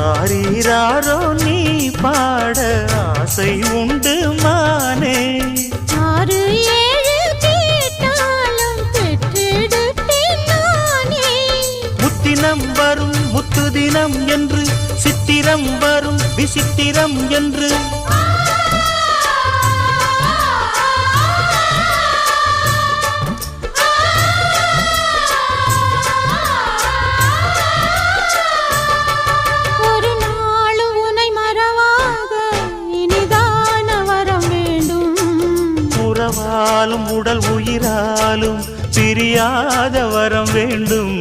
ஆரீராரோ நீ பாட ஆசை உண்டு மானே 6 7 கேட்டாலும் பெற்றெடுப்பேன் நானே முத்தினம் வரும் முத்து தினம் என்று சித்திரம் வரும் விசித்திரம் என்று உறவாலும் உடல் உயிராலும் பிரியாத வரம் வேண்டும்.